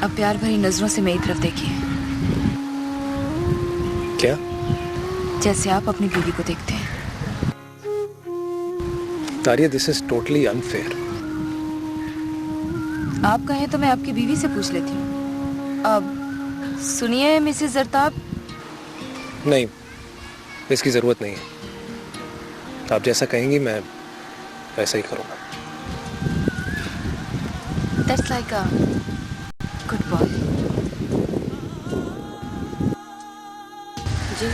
अब प्यार भरी नजरों से मेरी तरफ देखिए। क्या? जैसे आप अपनी बीवी को देखते हैं। दारिया, दिस इज टोटली अनफेयर। आप कहें तो मैं आपकी बीवी से पूछ लेती हूँ। अब सुनिए मिसेस जरताब। नहीं, इसकी जरूरत नहीं है। आप जैसा कहेंगी मैं वैसा ही करूंगा। That's like a good boy. जी,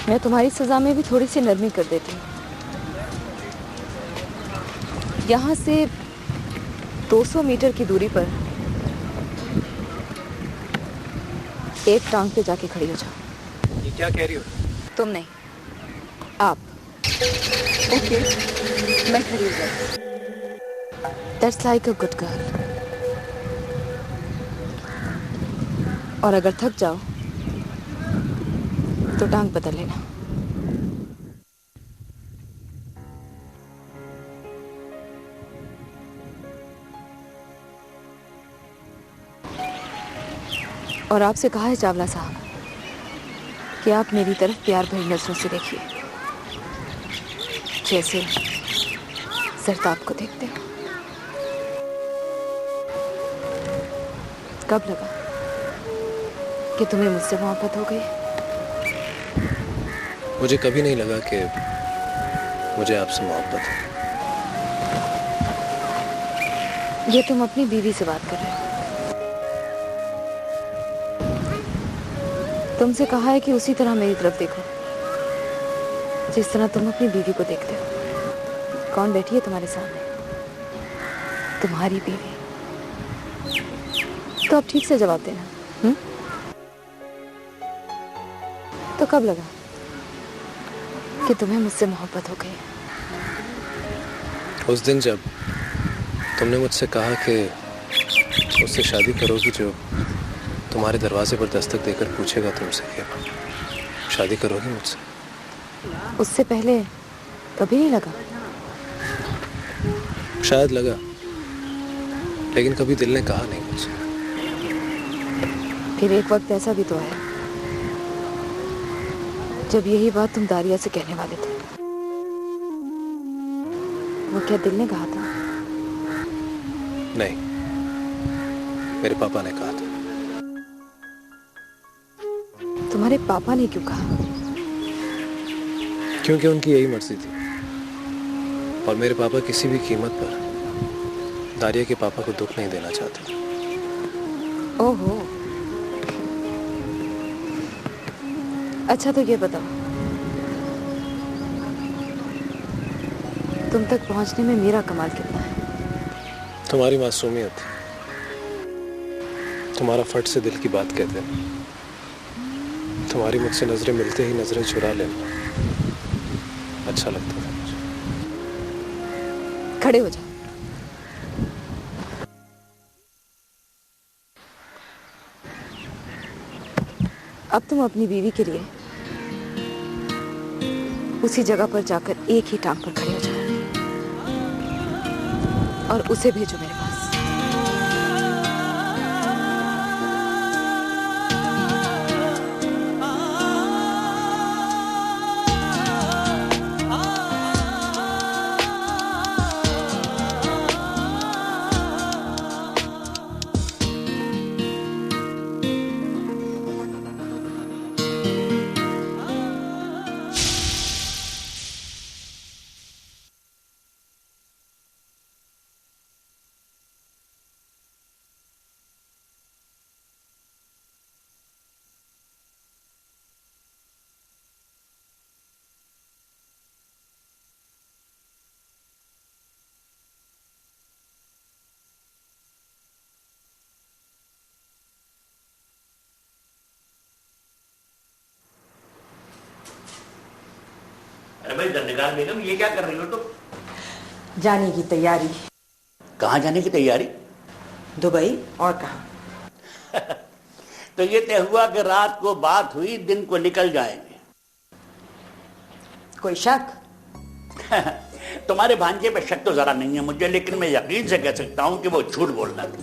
मैं तुम्हारी सजा में भी थोड़ी सी नरमी कर देती हूँ। यहाँ से 200 मीटर की दूरी पर एक टांग पे जाके खड़ी हो जाओ। ये क्या कह रही हो? तुम नहीं, आप। ओके, मैं खड़ी हो जाऊँ। That's like a good girl. और अगर थक जाओ तो टांग बदल लेना। और आपसे कहा है चावला साहब कि आप मेरी तरफ प्यार भरी नजरों से देखिए, जैसे सरताब को देखते हो। कब लगा कि तुम्हें मुझसे मोहब्बत हो गई? मुझे कभी नहीं लगा कि मुझे आपसे मोहब्बत है। ये तुम अपनी बीवी से बात कर रहे हो। तुमसे कहा है कि उसी तरह मेरी तरफ देखो जिस तरह तुम अपनी बीवी को देखते हो। कौन बैठी है तुम्हारे सामने? तुम्हारी बीवी। तो अब ठीक से जवाब देना। तो कब लगा कि तुम्हें मुझसे मोहब्बत हो गई? उस दिन जब तुमने मुझसे कहा कि उससे शादी करोगी जो तुम्हारे दरवाजे पर दस्तक देकर पूछेगा तुमसे कि शादी करोगी मुझसे। उससे पहले कभी नहीं लगा? शायद लगा, लेकिन कभी दिल ने कहा नहीं मुझसे। फिर एक वक्त ऐसा भी तो है जब यही बात तुम दारिया से कहने वाले थे। वो क्या दिल ने कहा था? नहीं, मेरे पापा ने कहा था। तुम्हारे पापा ने क्यों कहा? क्योंकि उनकी यही मर्जी थी और मेरे पापा किसी भी कीमत पर दारिया के पापा को दुख नहीं देना चाहते। ओहो, अच्छा तो ये बताओ, तुम तक पहुंचने में मेरा कमाल कितना है? तुम्हारी मासूमियत, तुम्हारा फट से दिल की बात कहते हैं, तुम्हारी मुझसे नजरें मिलते ही नजरें चुरा लेना अच्छा लगता था मुझे। खड़े हो जाओ। अब तुम अपनी बीवी के लिए उसी जगह पर जाकर एक ही टांग पर खड़े हो जाओ और उसे भेजो मेरे पास। अरे भाई दंडगार बेगम, ये क्या कर रही हो तुम? जाने की तैयारी। कहाँ जाने की तैयारी? दुबई, और कहाँ? तो ये तय हुआ कि रात को बात हुई, दिन को निकल जाएंगे। कोई शक? तुम्हारे भांजे पे शक तो जरा नहीं है मुझे, लेकिन मैं यकीन से कह सकता हूँ कि वो झूठ बोल रहा था।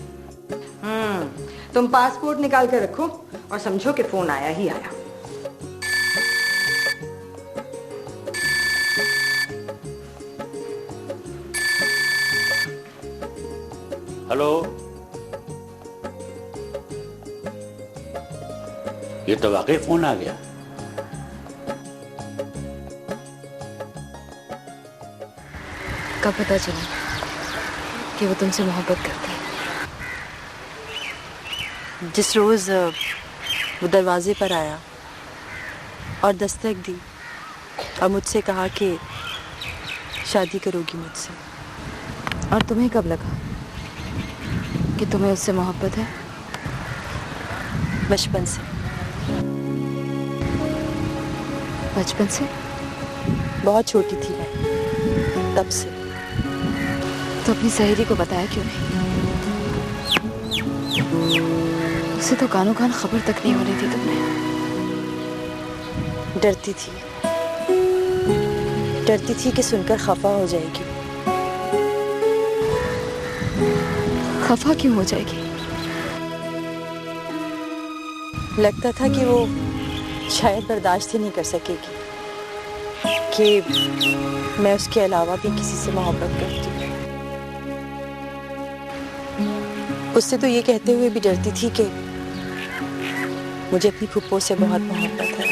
तुम पासपोर्ट निकाल कर रखो और समझो कि फोन आया ही आया। हेलो, ये तो वाकई फोन आ गया। कब पता चला कि वो तुमसे मोहब्बत करते हैं? जिस रोज़ वो दरवाजे पर आया और दस्तक दी और मुझसे कहा कि शादी करोगी मुझसे। और तुम्हें कब लगा कि तुम्हें उससे मोहब्बत है? बचपन से। बचपन से? बहुत छोटी थी मैं तब से। तो अपनी सहेली को बताया क्यों नहीं? उसे तो कानों कान खबर तक नहीं होने दी तुमने। डरती थी कि सुनकर खफा हो जाएगी। खफा क्यों हो जाएगी? लगता था कि वो शायद बर्दाश्त ही नहीं कर सकेगी कि मैं उसके अलावा भी किसी से मोहब्बत करती हूँ। उससे तो ये कहते हुए भी डरती थी कि मुझे अपनी फूफो से बहुत मोहब्बत है,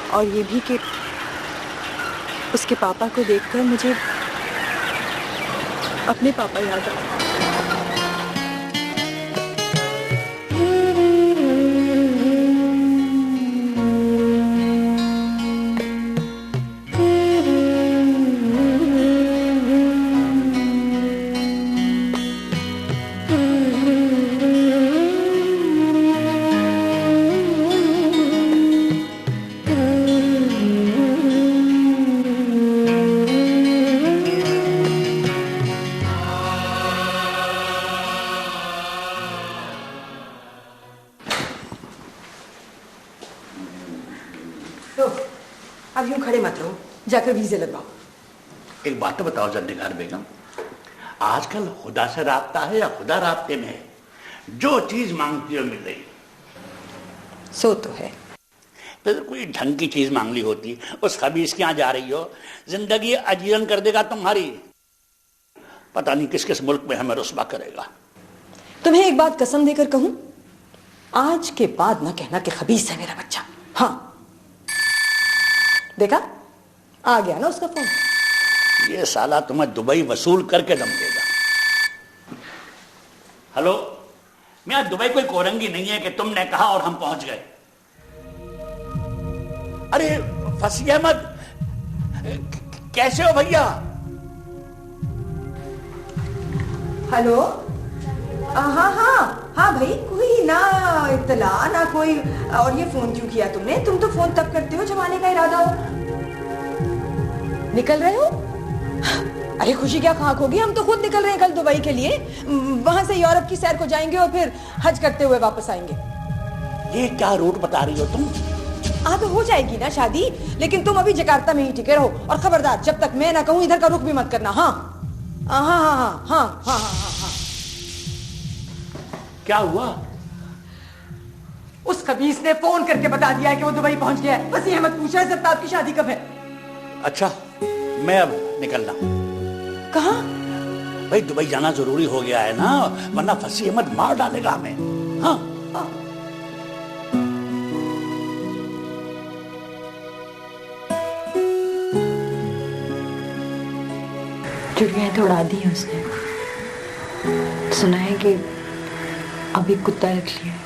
और ये भी कि उसके पापा को देखकर मुझे अपने पापा याद आते। तो अब यूं खड़े मत रहो, जाकर वीजे लगवाओ। एक बात तो बताओ जन्निगार बेगम, आजकल खुदा से राब्ता है या खुदा राब्ते में है? जो चीज मांगती हो मिल रही। सो तो है। तो कोई ढंग की चीज मांग ली होती, उस खबीस के यहाँ जा रही हो, जिंदगी अजीरन कर देगा तुम्हारी। पता नहीं किस किस मुल्क में हमें रुस्वा करेगा। तुम्हें एक बात कसम देकर कहूं, आज के बाद ना कहना कि खबीस है मेरा बच्चा। हाँ, देखा आ गया ना उसका फोन। ये साला तुम्हें दुबई वसूल करके दम देगा। हेलो, मैं दुबई कोई कोरंगी नहीं है कि तुमने कहा और हम पहुंच गए। अरे फसी अहमद, कैसे हो भैया? हेलो, हाँ हाँ हाँ भाई, कोई ना इत्तला ना कोई। और ये फोन क्यों किया तुमने? तुम तो फोन तब करते हो जब आने का इरादा हो। निकल रहे हो? अरे खुशी क्या खाक होगी, हम तो खुद निकल रहे हैं कल दुबई के लिए। वहां से यूरोप की सैर को जाएंगे और फिर हज करते हुए वापस आएंगे। ये क्या रूट बता रही हो तुम? तो हो जाएगी ना शादी, लेकिन तुम अभी जकार्ता में ही टिके रहो। और खबरदार, जब तक मैं ना कहूं इधर का रुख भी मत करना। हाँ हाँ हाँ हाँ हाँ हाँ हाँ हाँ हाँ। क्या हुआ? उस खबीस ने फोन करके बता दिया है कि वो दुबई पहुंच गया है। बस ये मत पूछा है सत्ताब की शादी कब है। अच्छा, मैं अब निकलना। कहाँ? भाई दुबई जाना जरूरी हो गया है ना, वरना फसी अहमद मार डालेगा हमें। हाँ, चिड़िया तो उड़ा दी है उसने। सुना है कि अभी कुत्ता रख लिया है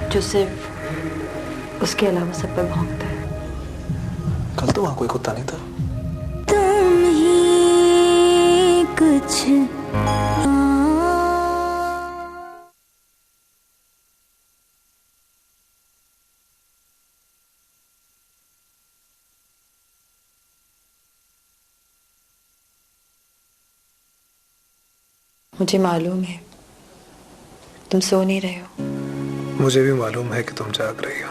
जो सिर्फ उसके अलावा सब पे भौंकता है। कल तो वहां कोई कुत्ता नहीं था। तुम ही कुछ मुझे मालूम है तुम सो नहीं रहे हो। मुझे भी मालूम है कि तुम जाग रही हो,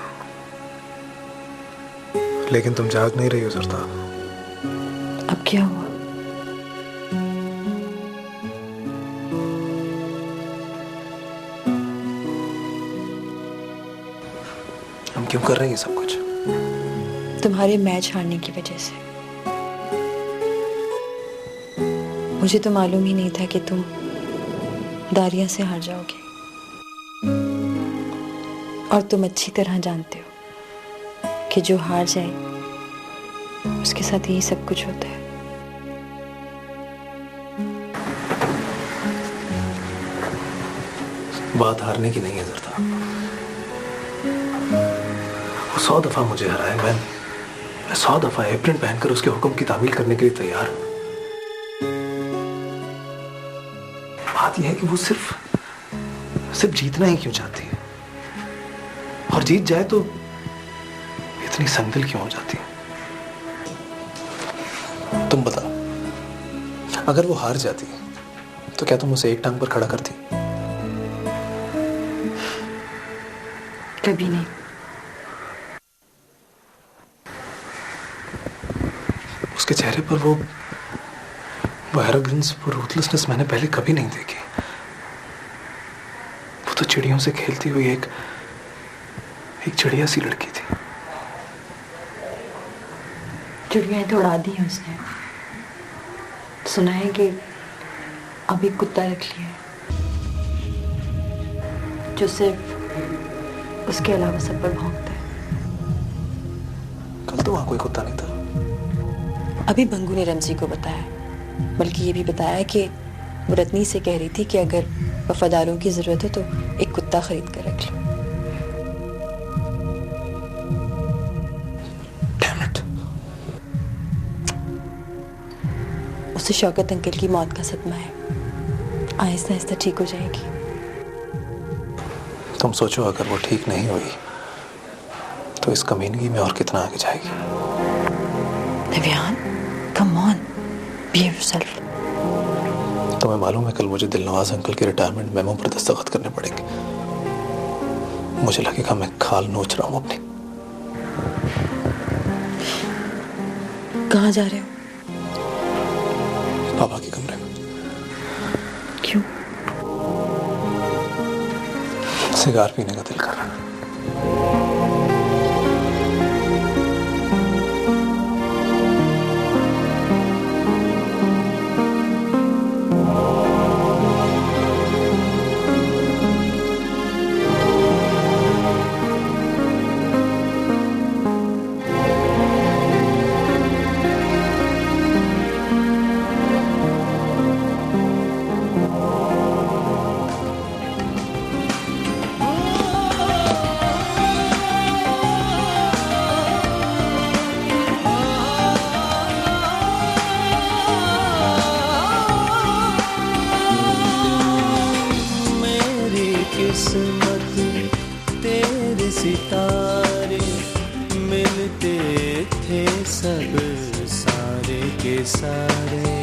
लेकिन तुम जाग नहीं रही हो सरता। अब क्या हुआ? हम क्यों कर रहे हैं ये सब कुछ? तुम्हारे मैच हारने की वजह से। मुझे तो मालूम ही नहीं था कि तुम दारिया से हार जाओगे, और तुम अच्छी तरह जानते हो कि जो हार जाए उसके साथ यही सब कुछ होता है। बात हारने की नहीं है जरता। वो 100 दफा मुझे हराए, मैं 100 दफा एप्रन पहनकर उसके हुक्म की तामील करने के लिए तैयार हूं। बात यह है कि वो सिर्फ जीतना ही क्यों चाहती है, और जीत जाए तो इतनी संदिल क्यों हो जाती है? तुम बता, अगर वो हार जाती तो क्या तुम उसे एक टांग पर खड़ा करती? कभी नहीं। उसके चेहरे पर वो एरोगेंस, वो रूथलेसनेस मैंने पहले कभी नहीं देखी। वो तो चिड़ियों से खेलती हुई एक चिड़िया सी लड़की थी। चिड़िया तो उड़ा दी है उसने। सुना है कि अब एक कुत्ता रख लिया है जो सिर्फ उसके अलावा सब पर भौंकता है। कल तो वहां कोई कुत्ता नहीं था। अभी बंगू ने रमजी को बताया, बल्कि ये भी बताया कि वो रत्नी से कह रही थी कि अगर वफादारों की जरूरत हो तो एक कुत्ता खरीद कर रख लो। Damn it. उसे शौकत अंकल की मौत का सदमा है, आहिस्ता आहिस्ता ठीक हो जाएगी। तुम सोचो, अगर वो ठीक नहीं हुई तो इस कमीनगी में और कितना आगे जाएगी। नव्यान, कम ऑन, बिहेव योरसेल्फ। तुम्हें मालूम है कल मुझे दिलनवाज अंकल के रिटायरमेंट मेमो पर दस्तखत करने पड़ेंगे। मुझे लगेगा मैं खाल नोच रहा हूं अपनी। कहाँ जा रहे हो? पापा के कमरे में। क्यों? सिगार पीने का दिल कर रहा है। किस्मत तेरे सितारे मिलते थे सब सारे के सारे।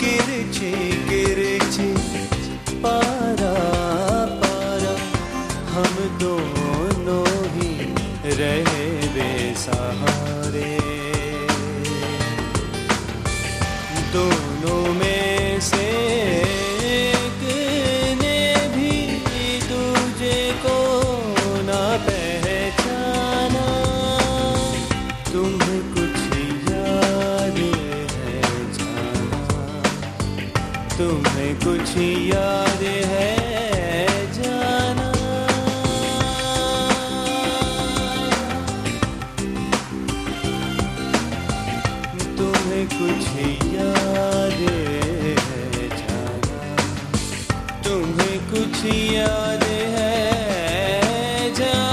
गिरछे गिरछे पारा पारा हम दोनों ही रहे बेसहारे। दोनों में से तुम्हें कुछ याद है जाना। तुम्हें कुछ याद है जाना। तुम्हें कुछ याद है जाना।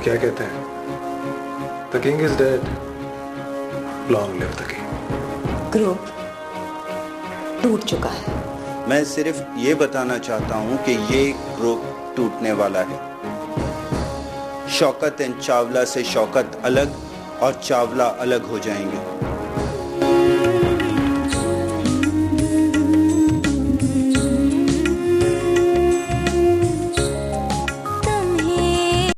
क्या कहते हैं, the king is dead, long live the king. Group टूट चुका है। मैं सिर्फ ये बताना चाहता हूँ कि ये ग्रुप टूटने वाला है। शौकत एंड चावला से शौकत अलग और चावला अलग हो जाएंगे।